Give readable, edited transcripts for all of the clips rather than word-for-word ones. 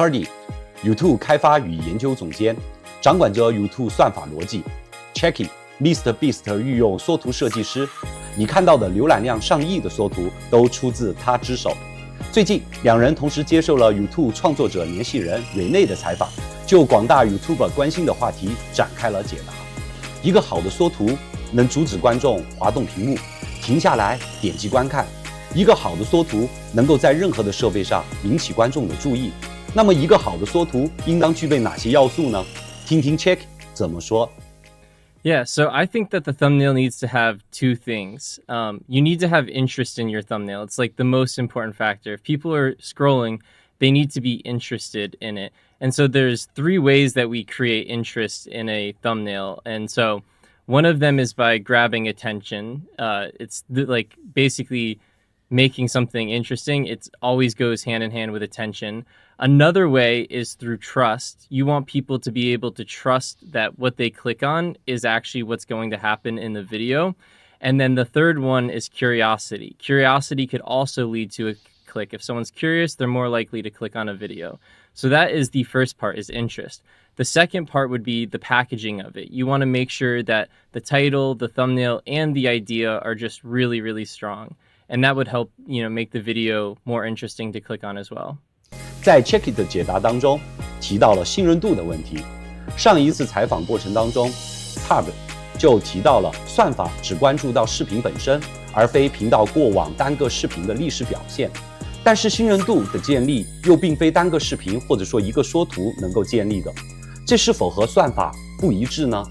Todd YouTube 开发与研究总监，掌管着 YouTube 算法逻辑。Chucky MrBeast御用缩图设计师，你看到的浏览量上亿的缩图都出自他之手。最近两人同时接受了 YouTube 创作者联系人rene的采访，就广大 YouTuber 关心的话题展开了解答。一个好的缩图能阻止观众滑动屏幕，停下来点击观看。一个好的缩图能够在任何的设备上引起观众的注意。那么一个好的缩图应当具备哪些要素呢？听听 Chuck 怎么说。Yeah, so I think that the thumbnail needs to have two things. You need to have interest in your thumbnail. It's like the most important factor. If people are scrolling, they need to be interested in it. And so there's three ways that we create interest in a thumbnail. And so one of them is by grabbing attention. It's like basically making something interesting. It always goes hand in hand with attention. Another way is through trust. You want people to be able to trust that what they click on is actually what's going to happen in the video. And then the third one is curiosity. Curiosity could also lead to a click. If someone's curious, they're more likely to click on a video. So that is the first part, is interest. The second part would be the packaging of it. You want to make sure that the title, the thumbnail, and the idea are just really, really strong. And that would help, make the video more interesting to click on as well. 在 Chucky 的解答当中提到了信任度的问题。上一次采访过程当中 Todd 就提到了算法只关注到视频本身，而非频道过往单个视频的历史表现。但是信任度的建立又并非单个视频或者说一个缩图能够建立的，这是否和算法不一致呢？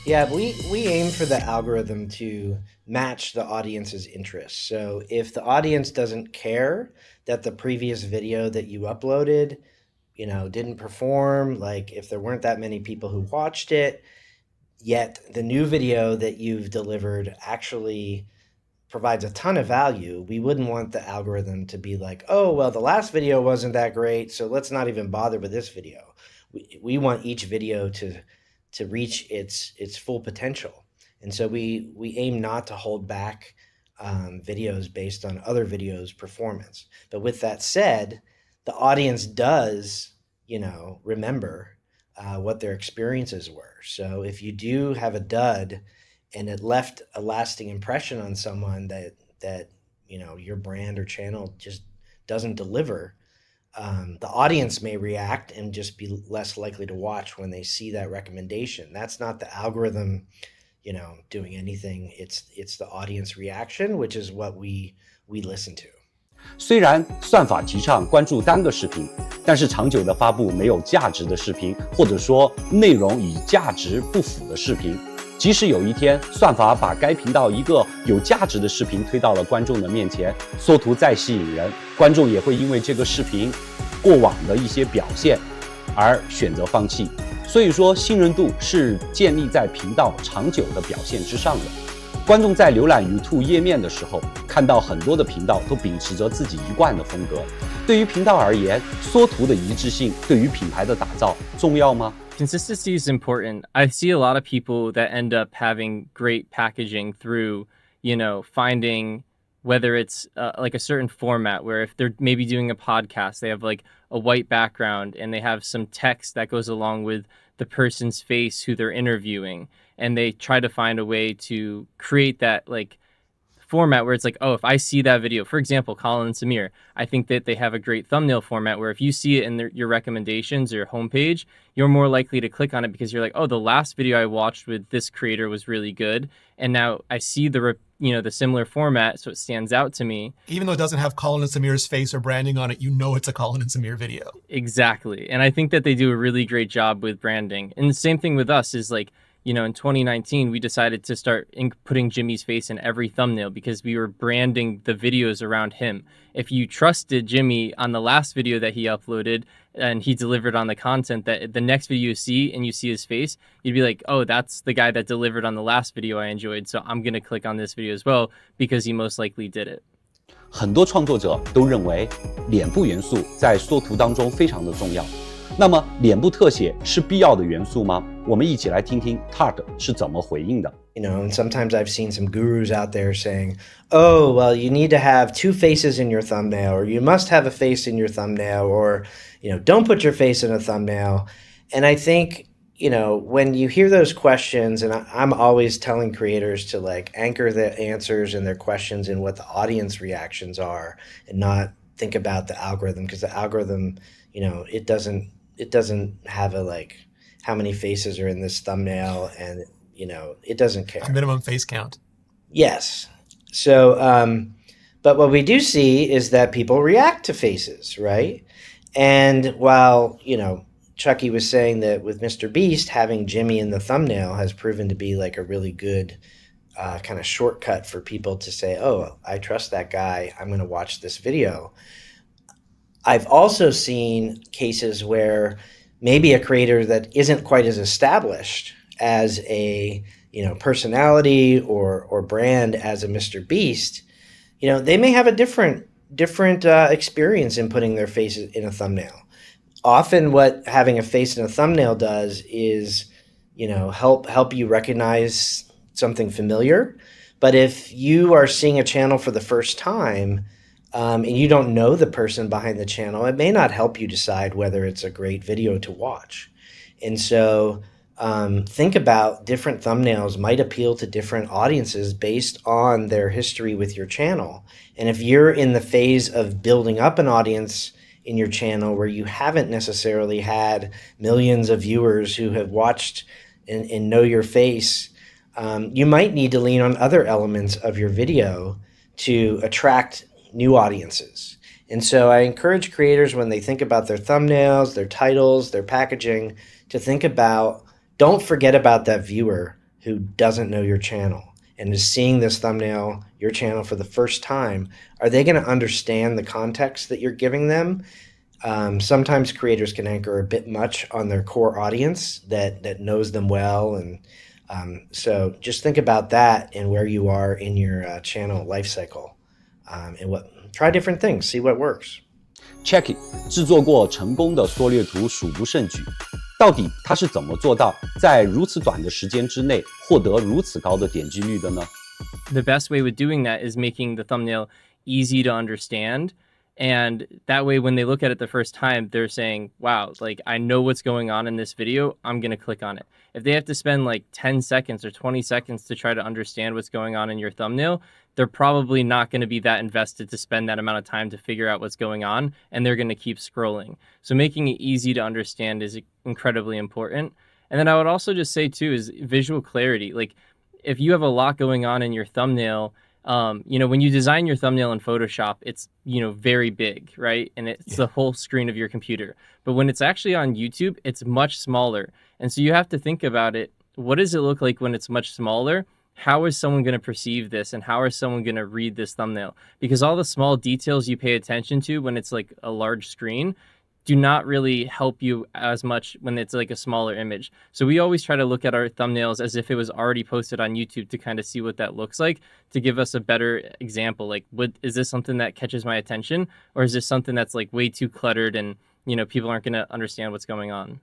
Yeah, we aim for the algorithm to match the audience's interests. So if the audience doesn't care that the previous video that you uploaded, didn't perform, like if there weren't that many people who watched it, yet the new video that you've delivered actually provides a ton of value, we wouldn't want the algorithm to be like, oh, well, the last video wasn't that great, so let's not even bother with this video. We want each video to reach its full potential. And so we aim not to hold back videos based on other videos' performance. But with that said, the audience does, remember what their experiences were. So if you do have a dud and it left a lasting impression on someone that your brand or channel just doesn't deliver, the audience may react and just be less likely to watch when they see that recommendation. That's not the algorithm, doing anything. It's the audience reaction, which is what we listen to. 虽然算法提倡关注单个视频，但是长久的发布没有价值的视频，或者说内容与价值不符的视频，即使有一天算法把该频道一个有价值的视频推到了观众的面前，缩图再吸引人，观众也会因为这个视频过往的一些表现而选择放弃。所以说信任度是建立在频道长久的表现之上的。观众在浏览 YouTube 页面的时候，看到很多的频道都秉持着自己一贯的风格。对于频道而言，缩图的一致性对于品牌的打造重要吗？ Consistency is important. I see a lot of people that end up having great packaging through, finding whether it's like a certain format where if they're maybe doing a podcast, they have like a white background and they have some text that goes along with the person's face who they're interviewing. And they try to find a way to create that like format where it's like, oh, if I see that video, for example, Colin and Samir, I think that they have a great thumbnail format where if you see it in your recommendations or your homepage, you're more likely to click on it because you're like, oh, the last video I watched with this creator was really good. And now I see the similar format, so it stands out to me. Even though it doesn't have Colin and Samir's face or branding on it, it's a Colin and Samir video. Exactly. And I think that they do a really great job with branding. And the same thing with us is like, in 2019, we decided to start putting Jimmy's face in every thumbnail because we were branding the videos around him. If you trusted Jimmy on the last video that he uploaded and he delivered on the content, that the next video you see and you see his face, you'd be like, oh, that's the guy that delivered on the last video I enjoyed. So I'm going to click on this video as well because he most likely did it. 很多创作者都认为脸部元素在缩图当中非常的重要。那么脸部特写是必要的元素吗？我们一起来听听 Todd 是怎么回应的。And sometimes I've seen some gurus out there saying, oh, well, you need to have 2 faces in your thumbnail, or you must have a face in your thumbnail, or, don't put your face in a thumbnail. And I think, when you hear those questions, and I'm always telling creators to like anchor the answers and their questions in what the audience reactions are and not think about the algorithm, because the algorithm, it doesn't have a like how many faces are in this thumbnail, and it doesn't care. A minimum face count. Yes. So, but what we do see is that people react to faces, right? And while, Chucky was saying that with MrBeast, having Jimmy in the thumbnail has proven to be like a really good kind of shortcut for people to say, oh, I trust that guy, I'm going to watch this video. I've also seen cases where maybe a creator that isn't quite as established as a personality or brand as a MrBeast, they may have a different experience in putting their face in a thumbnail. Often what having a face in a thumbnail does is, help you recognize something familiar. But if you are seeing a channel for the first time, and you don't know the person behind the channel, it may not help you decide whether it's a great video to watch. And so think about different thumbnails might appeal to different audiences based on their history with your channel. And if you're in the phase of building up an audience in your channel where you haven't necessarily had millions of viewers who have watched and know your face, you might need to lean on other elements of your video to attract new audiences. And so I encourage creators, when they think about their thumbnails, their titles, their packaging, to think about, don't forget about that viewer who doesn't know your channel and is seeing this thumbnail, your channel, for the first time. Are they going to understand the context that you're giving them? Sometimes creators can anchor a bit much on their core audience that knows them well. And so just think about that and where you are in your channel life cycle. Try different things, see what works. Chucky 制作过成功的缩略图数不胜举，到底他是怎么做到在如此短的时间之内获得如此高的点击率的呢？ The best way with doing that is making the thumbnail easy to understand. And that way, when they look at it the first time, they're saying, wow, like, I know what's going on in this video. I'm going to click on it. If they have to spend like 10 seconds or 20 seconds to try to understand what's going on in your thumbnail, they're probably not going to be that invested to spend that amount of time to figure out what's going on, and they're going to keep scrolling. So making it easy to understand is incredibly important. And then I would also just say, too, is visual clarity. Like, if you have a lot going on in your thumbnail, when you design your thumbnail in Photoshop, it's, very big, right? And it's the whole screen of your computer. But when it's actually on YouTube, it's much smaller. And so you have to think about it. What does it look like when it's much smaller? How is someone going to perceive this? And how is someone going to read this thumbnail? Because all the small details you pay attention to when it's like a large screen do not really help you as much when it's like a smaller image. So we always try to look at our thumbnails as if it was already posted on YouTube to kind of see what that looks like, to give us a better example. Like, is this something that catches my attention? Or is this something that's like way too cluttered and, people aren't going to understand what's going on?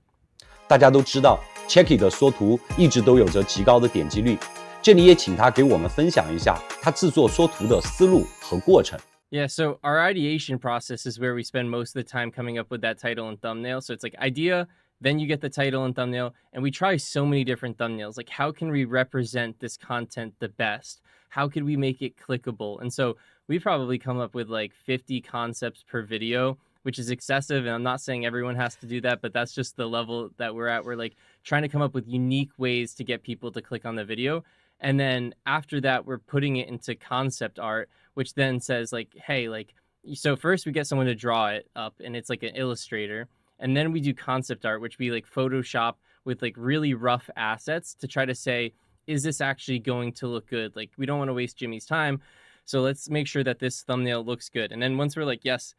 大家都知道 Chucky 的缩图一直都有着极高的点击率，这里也请他给我们分享一下他制作缩图的思路和过程。Yeah, so our ideation process is where we spend most of the time coming up with that title and thumbnail. So it's like idea, then you get the title and thumbnail, and we try so many different thumbnails. Like, how can we represent this content the best? How could we make it clickable? And so we probably come up with like 50 concepts per video, which is excessive. And I'm not saying everyone has to do that, but that's just the level that we're at. We're like trying to come up with unique ways to get people to click on the video. And then after that, we're putting it into concept art, which then says like, hey, like, so first we get someone to draw it up and it's like an illustrator. And then we do concept art, which we like Photoshop with like really rough assets to try to say, is this actually going to look good? Like, we don't want to waste Jimmy's time. So let's make sure that this thumbnail looks good. And then once we're like, yes,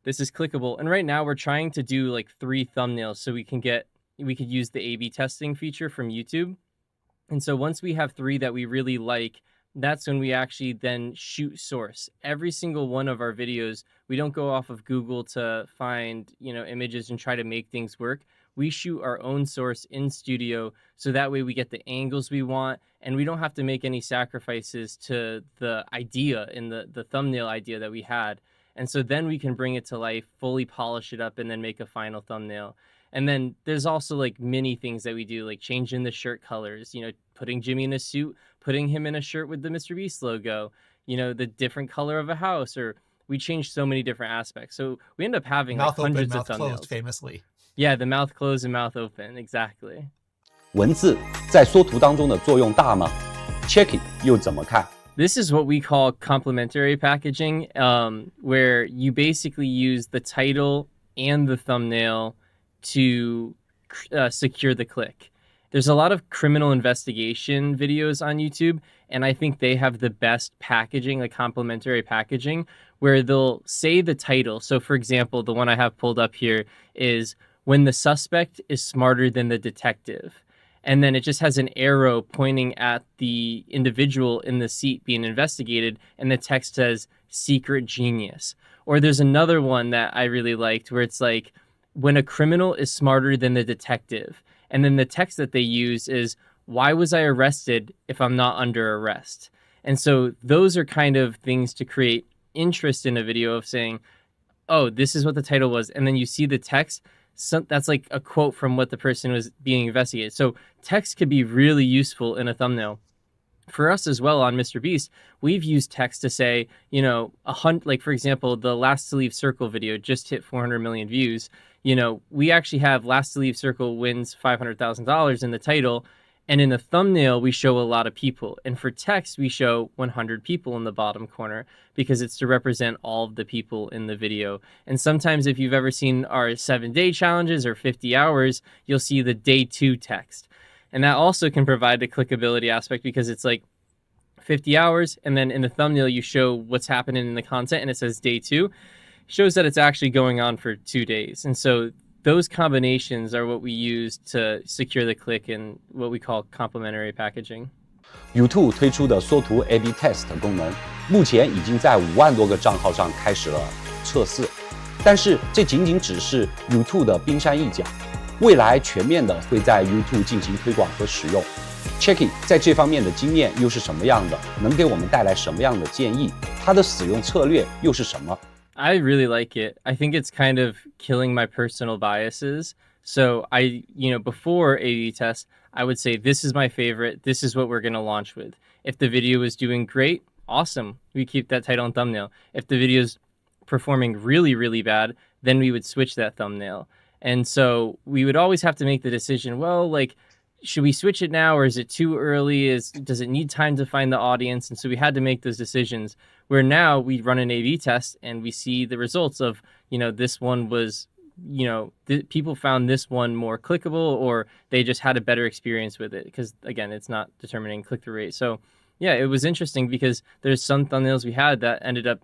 this is clickable. And right now we're trying to do like 3 thumbnails so we could use the A/B testing feature from YouTube. And so once we have 3 that we really like, that's when we actually then shoot source. Every single one of our videos, we don't go off of Google to find, images and try to make things work. We shoot our own source in studio, so that way we get the angles we want, and we don't have to make any sacrifices to the idea in the thumbnail idea that we had. And so then we can bring it to life, fully polish it up, and then make a final thumbnail. And then there's also like mini things that we do, like changing the shirt colors, putting Jimmy in a suit, putting him in a shirt with the MrBeast logo, the different color of a house, or we change so many different aspects. So we end up having mouth like hundreds open, of mouth thumbnails. closed, famously. Yeah, the mouth closed and mouth open, exactly. 文字在缩图当中的作用大吗 ？Chucky 又怎么看？ This is what we call complementary packaging, where you basically use the title and the thumbnail to secure the click. There's a lot of criminal investigation videos on YouTube, and I think they have the best packaging, like complementary packaging, where they'll say the title. So for example, the one I have pulled up here is "When the suspect is smarter than the detective." And then it just has an arrow pointing at the individual in the seat being investigated, and the text says "Secret Genius." Or there's another one that I really liked where it's like, "When a criminal is smarter than the detective." And then the text that they use is, "Why was I arrested if I'm not under arrest?" And so those are kind of things to create interest in a video of saying, oh, this is what the title was. And then you see the text. So that's like a quote from what the person was being investigated. So text could be really useful in a thumbnail. For us as well on MrBeast, we've used text to say, like for example, the Last to Leave Circle video just hit 400 million views. We actually have Last to Leave Circle wins $500,000 in the title. And in the thumbnail, we show a lot of people. And for text, we show 100 people in the bottom corner because it's to represent all of the people in the video. And sometimes if you've ever seen our 7-day challenges or 50 hours, you'll see the day 2 text. And that also can provide the clickability aspect because it's like 50 hours. And then in the thumbnail, you show what's happening in the content and it says day 2. Shows that it's actually going on for 2 days. And so those combinations are what we use to secure the click in what we call complementary packaging. YouTube 推出的缩图 A/B Test 功能，目前已经在5万多个账号上开始了测试，但是这仅仅只是 YouTube 的冰山一角，未来全面的会在 YouTube 进行推广和使用。Chucky 在这方面的经验又是什么样的？能给我们带来什么样的建议？它的使用策略又是什么？ I really like it. I think it's kind of killing my personal biases. So before A/B test, I would say, this is my favorite. This is what we're going to launch with. If the video is doing great, awesome. We keep that title and thumbnail. If the video is performing really, really bad, then we would switch that thumbnail. And so we would always have to make the decision, well, like, should we switch it now or is it too early? Does it need time to find the audience? And so we had to make those decisions, where now we run an A/B test and we see the results of, this one was, people found this one more clickable, or they just had a better experience with it. Because again, it's not determining click-through rate. So yeah, it was interesting because there's some thumbnails we had that ended up,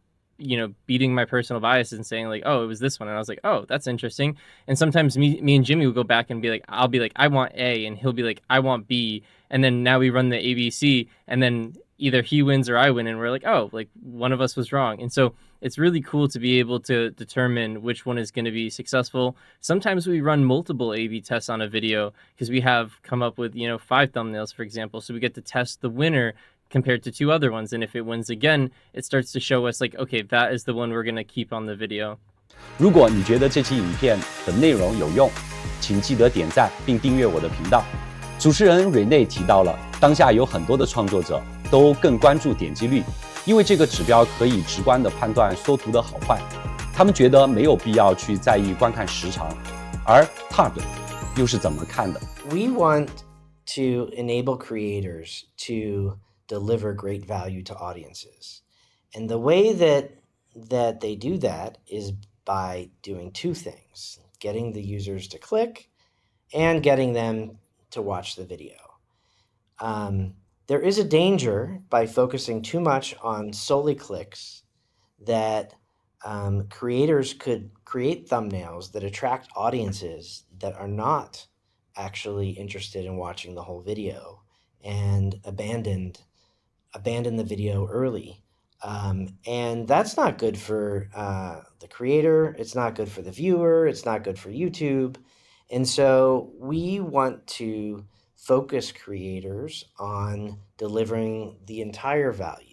beating my personal bias and saying like, oh, it was this one. And I was like, oh, that's interesting. And sometimes me and Jimmy will go back and be like, I'll be like, I want A, and he'll be like, I want B. And then now we run the ABC, and then either he wins or I win. And we're like, oh, like one of us was wrong. And so it's really cool to be able to determine which one is going to be successful. Sometimes we run multiple A/B tests on a video because we have come up with, 5 thumbnails, for example. So we get to test the winner compared to 2 other ones. And if it wins again, it starts to show us like, okay, that is the one we're going to keep on the video. 如果你觉得这期影片的内容有用，请记得点赞并订阅我的频道。主持人rene提到了，当下有很多的创作者都更关注点击率，因为这个指标可以直观地判断缩图的好坏。他们觉得没有必要去在意观看时长，而 Todd 又是怎么看的 We want to enable creators to deliver great value to audiences. And the way that they do that is by doing 2 things: getting the users to click and getting them to watch the video. There is a danger by focusing too much on solely clicks that creators could create thumbnails that attract audiences that are not actually interested in watching the whole video and abandoned abandon the video early. And that's not good for the creator. It's not good for the viewer. It's not good for YouTube. And so we want to focus creators on delivering the entire value.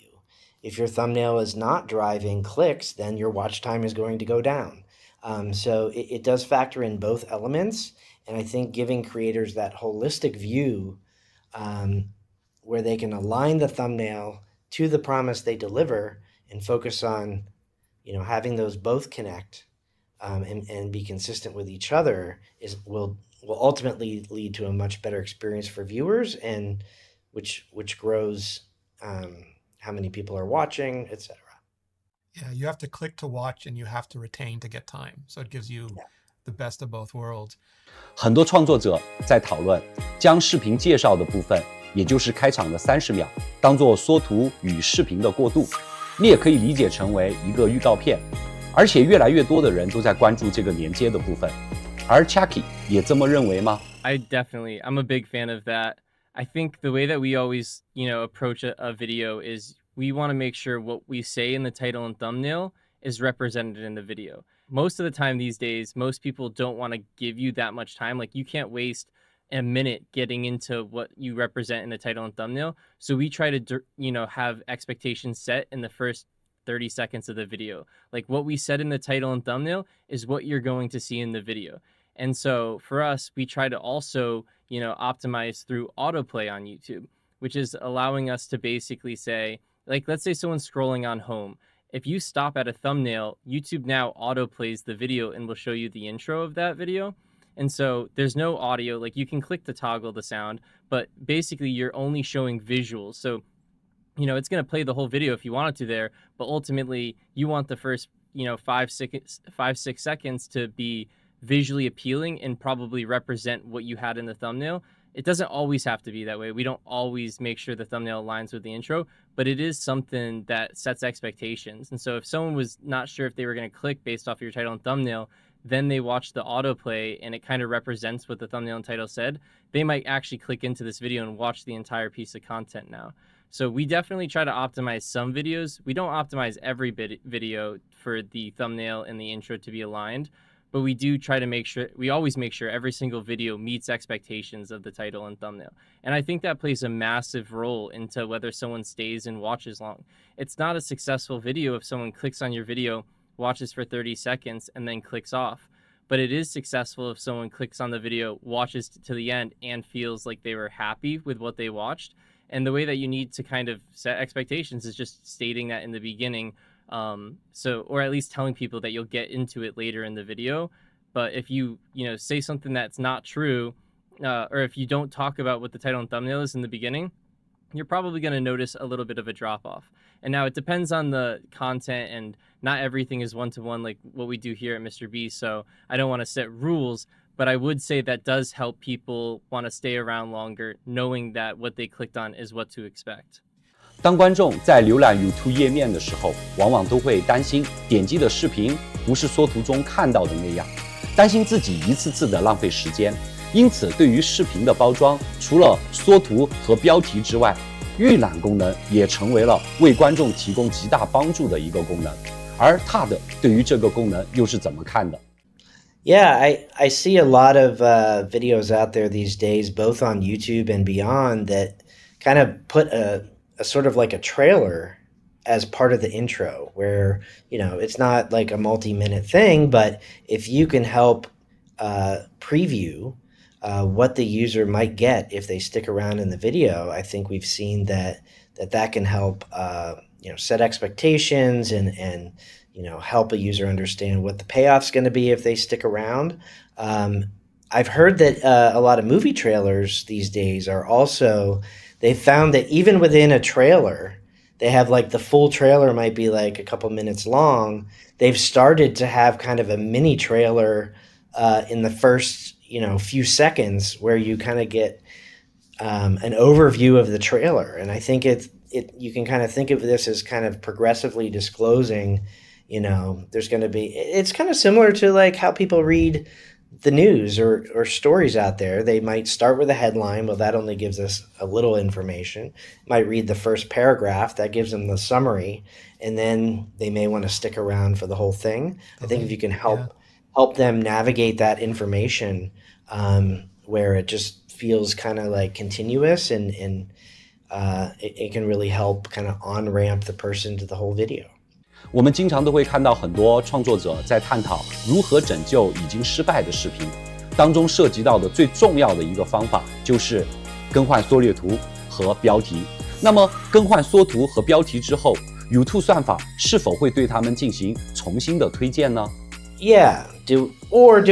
If your thumbnail is not driving clicks, then your watch time is going to go down. So it does factor in both elements. And I think giving creators that holistic view where they can align the thumbnail to the promise they deliver and focus on, having those both connect and be consistent with each other will ultimately lead to a much better experience for viewers, and which grows how many people are watching, etc. Yeah, you have to click to watch and you have to retain to get time. So it gives you the best of both worlds. 很多创作者在讨论将视频介绍的部分，也就是开场的30秒，当做缩图与视频的过渡。你也可以理解成为一个预告片，而且越来越多的人都在关注这个连接的部分。而 Chucky 也这么认为吗？ I'm a big fan of that. I think the way that we always, approach a video is we want to make sure what we say in the title and thumbnail is represented in the video. Most of the time these days, most people don't want to give you that much time. Like, you can't waste a minute getting into what you represent in the title and thumbnail. So we try to, have expectations set in the first 30 seconds of the video. Like, what we said in the title and thumbnail is what you're going to see in the video. And so for us, we try to also, optimize through autoplay on YouTube, which is allowing us to basically say, like, let's say someone's scrolling on home. If you stop at a thumbnail, YouTube now autoplays the video and will show you the intro of that video. And so there's no audio, like, you can click to toggle the sound, but basically you're only showing visuals. So, it's going to play the whole video if you want it to there, but ultimately you want the first, 5-6 seconds to be visually appealing and probably represent what you had in the thumbnail. It doesn't always have to be that way. We don't always make sure the thumbnail aligns with the intro, but it is something that sets expectations. And so if someone was not sure if they were going to click based off your title and thumbnail, then they watch the autoplay and it kind of represents what the thumbnail and title said, they might actually click into this video and watch the entire piece of content now. So we definitely try to optimize some videos. We don't optimize every video for the thumbnail and the intro to be aligned, but we do try to always make sure every single video meets expectations of the title and thumbnail. And I think that plays a massive role into whether someone stays and watches long. It's not a successful video if someone clicks on your video, watches for 30 seconds, and then clicks off. But it is successful if someone clicks on the video, watches to the end, and feels like they were happy with what they watched. And the way that you need to kind of set expectations is just stating that in the beginning. Or at least telling people that you'll get into it later in the video. But if you, say something that's not true, or if you don't talk about what the title and thumbnail is in the beginning, you're probably going to notice a little bit of a drop off. And now it depends on the content, and not everything is one-to-one like what we do here at MrBeast. So I don't want to set rules, but I would say that does help people want to stay around longer, knowing that what they clicked on is what to expect. 当观众在浏览 YouTube 页面的时候，往往都会担心点击的视频不是缩图中看到的那样，担心自己一次次的浪费时间。因此，对于视频的包装，除了缩图和标题之外，预览功能也成为了为观众提供极大帮助的一个功能。而 Todd 对于这个功能又是怎么看的？ Yeah, I see a lot of videos out there these days, both on YouTube and beyond, that kind of put a sort of like a trailer as part of the intro, where, it's not like a multi-minute thing, but if you can help preview what the user might get if they stick around in the video, I think we've seen that can help, set expectations and help a user understand what the payoff's going to be if they stick around. I've heard that a lot of movie trailers these days are also, they found that even within a trailer, they have like the full trailer might be like a couple minutes long. They've started to have kind of a mini trailer in the first, few seconds, where you kind of get an overview of the trailer. And I think you can kind of think of this as kind of progressively disclosing, there's going to be, it's kind of similar to like how people read the news or stories out there. They might start with a headline. Well, that only gives us a little information. Might read the first paragraph. That gives them the summary. And then they may want to stick around for the whole thing. I think if you can help them navigate that information where it just feels kind of like continuous and it can really help kind of on-ramp the person to the whole video. 我们经常都会看到很多创作者在探讨如何拯救已经失败的视频，当中涉及到的最重要的一个方法就是更换缩略图和标题。那么更换缩图和标题之后， YouTube 算法是否会对他们进行重新的推荐呢？ Yeah. Do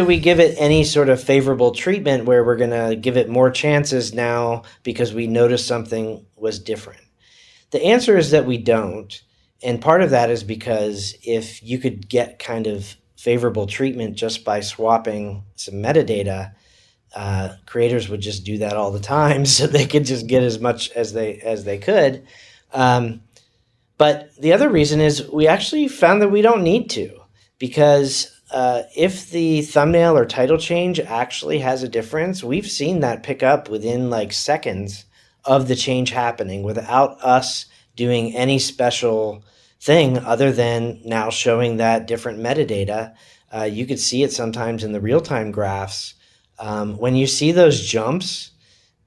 we give it any sort of favorable treatment where we're going to give it more chances now because we noticed something was different? The answer is that we don't. And part of that is because if you could get kind of favorable treatment just by swapping some metadata, creators would just do that all the time so they could just get as much as they could. But the other reason is we actually found that we don't need to, because if the thumbnail or title change actually has a difference, we've seen that pick up within like seconds of the change happening without us doing any special thing other than now showing that different metadata. You could see it sometimes in the real-time graphs. When you see those jumps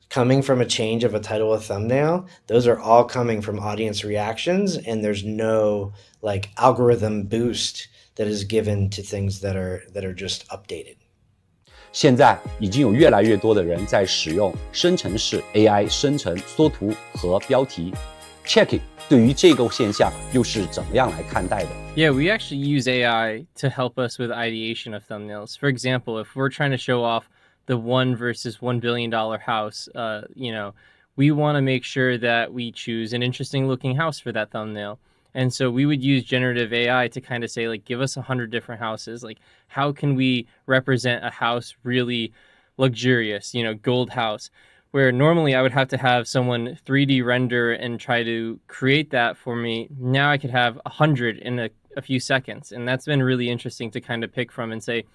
coming from a change of a title or thumbnail, those are all coming from audience reactions, and there's no like algorithm boost that is given to things that are just updated. 现在已经有越来越多的人在使用生成式 AI 生成缩图和标题。Chucky 对于这个现象又是怎么样来看待的？ Yeah, we actually use AI to help us with ideation of thumbnails. For example, if we're trying to show off the $1 versus $1 billion house, we want to make sure that we choose an interesting looking house for that thumbnail. And so we would use generative AI to kind of say, like, give us 100 different houses. Like, how can we represent a house really luxurious, gold house? Where normally I would have to have someone 3D render and try to create that for me. Now I could have 100 in a few seconds. And that's been really interesting to kind of pick from and say,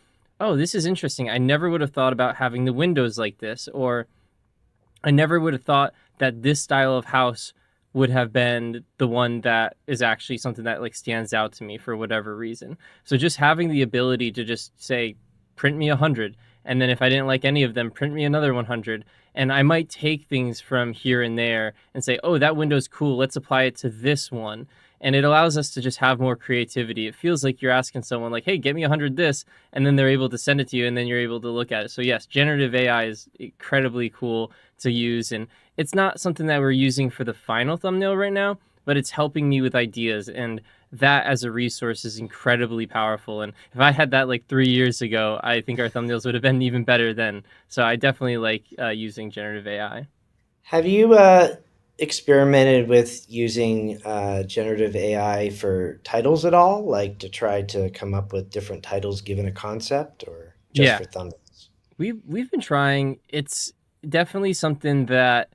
oh, this is interesting. I never would have thought about having the windows like this, or I never would have thought that this style of house would have been the one that is actually something that like stands out to me for whatever reason. So just having the ability to just say, print me 100. And then if I didn't like any of them, print me another 100. And I might take things from here and there and say, oh, that window's cool. Let's apply it to this one. And it allows us to just have more creativity. It feels like you're asking someone like, hey, get me 100 this, and then they're able to send it to you, and then you're able to look at it. So yes, generative AI is incredibly cool to use. And it's not something that we're using for the final thumbnail right now, but it's helping me with ideas. And that as a resource is incredibly powerful. And if I had that like 3 years ago, I think our thumbnails would have been even better then. So I definitely like using generative AI. Have you experimented with using generative AI for titles at all, like to try to come up with different titles given a concept, or just for thumbnails? We've been trying. It's definitely something that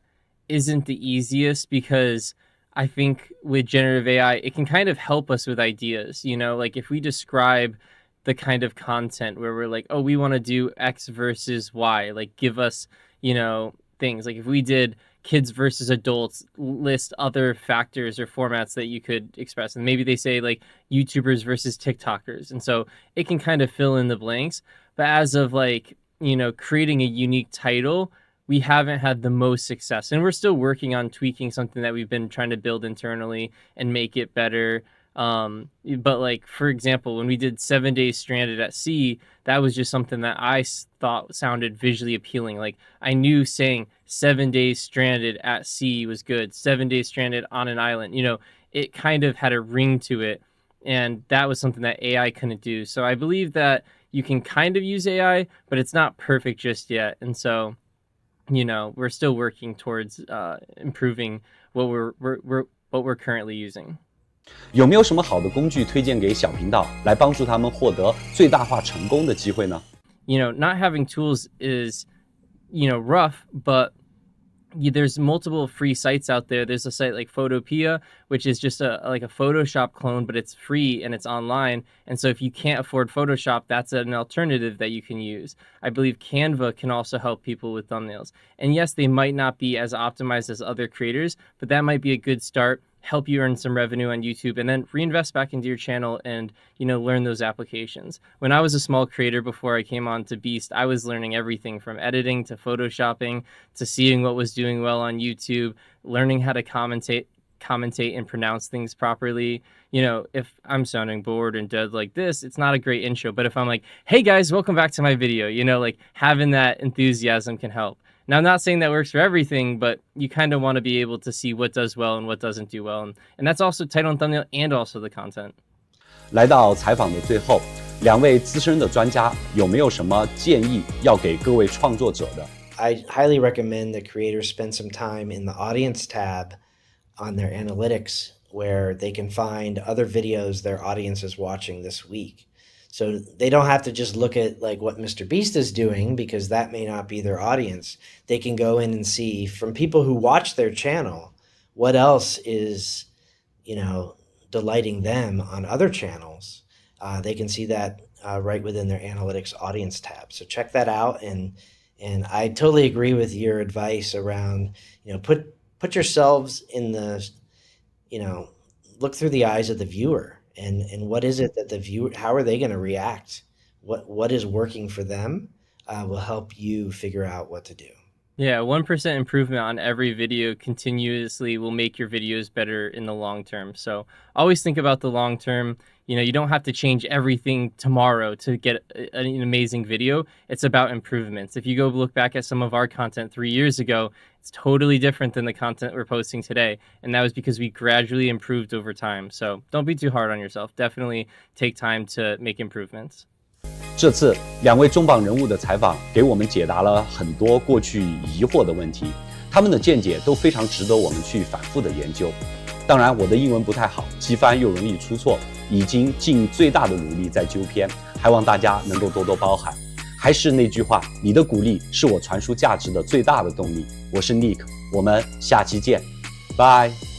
isn't the easiest, because I think with generative AI, it can kind of help us with ideas, like if we describe the kind of content where we're like, oh, we want to do X versus Y, like give us, things. Like if we did kids versus adults, list other factors or formats that you could express. And maybe they say like YouTubers versus TikTokers. And so it can kind of fill in the blanks. But as of like, creating a unique title, we haven't had the most success. And we're still working on tweaking something that we've been trying to build internally and make it better. But like, for example, when we did 7 Days Stranded at Sea, that was just something that I thought sounded visually appealing. Like I knew saying 7 Days Stranded at Sea was good. 7 Days Stranded on an island, it kind of had a ring to it. And that was something that AI couldn't do. So I believe that you can kind of use AI, but it's not perfect just yet. And so, we're still working towards improving what we're currently using. 有没有什么好的工具推荐给小频道，来帮助他们获得最大化成功的机会呢？ Not having tools is, rough, but there's multiple free sites out there. There's a site like Photopea, which is just like a Photoshop clone, but it's free and it's online. And so if you can't afford Photoshop, that's an alternative that you can use. I believe Canva can also help people with thumbnails. And yes, they might not be as optimized as other creators, but that might be a good start, help you earn some revenue on YouTube, and then reinvest back into your channel and, learn those applications. When I was a small creator before I came on to Beast, I was learning everything from editing to photoshopping to seeing what was doing well on YouTube, learning how to commentate and pronounce things properly. If I'm sounding bored and dead like this, it's not a great intro. But if I'm like, hey guys, welcome back to my video, like having that enthusiasm can help. Now, I'm not saying that works for everything, but you kind of want to be able to see what does well and what doesn't do well. And that's also title and thumbnail and also the content. 来到采访的最后，两位资深的专家有没有什么建议要给各位创作者的？ I highly recommend that creators spend some time in the audience tab on their analytics where they can find other videos their audience is watching this week. So they don't have to just look at like what MrBeast is doing because that may not be their audience. They can go in and see from people who watch their channel, what else is, delighting them on other channels. They can see that right within their analytics audience tab. So check that out. And I totally agree with your advice around, put yourselves in the, look through the eyes of the viewer. And what is it that the viewer, how are they going to react? What is working for them will help you figure out what to do. Yeah, 1% improvement on every video continuously will make your videos better in the long term. So always think about the long term. You don't have to change everything tomorrow to get an amazing video. It's about improvements. If you go look back at some of our content 3 years ago, it's totally different than the content we're posting today. And that was because we gradually improved over time. So don't be too hard on yourself. Definitely take time to make improvements. 这次两位重磅人物的采访给我们解答了很多过去疑惑的问题，他们的见解都非常值得我们去反复的研究。当然，我的英文不太好，机翻又容易出错，已经尽最大的努力在纠偏，还望大家能够多多包涵。还是那句话，你的鼓励是我传输价值的最大的动力。我是 Nick， 我们下期见，拜。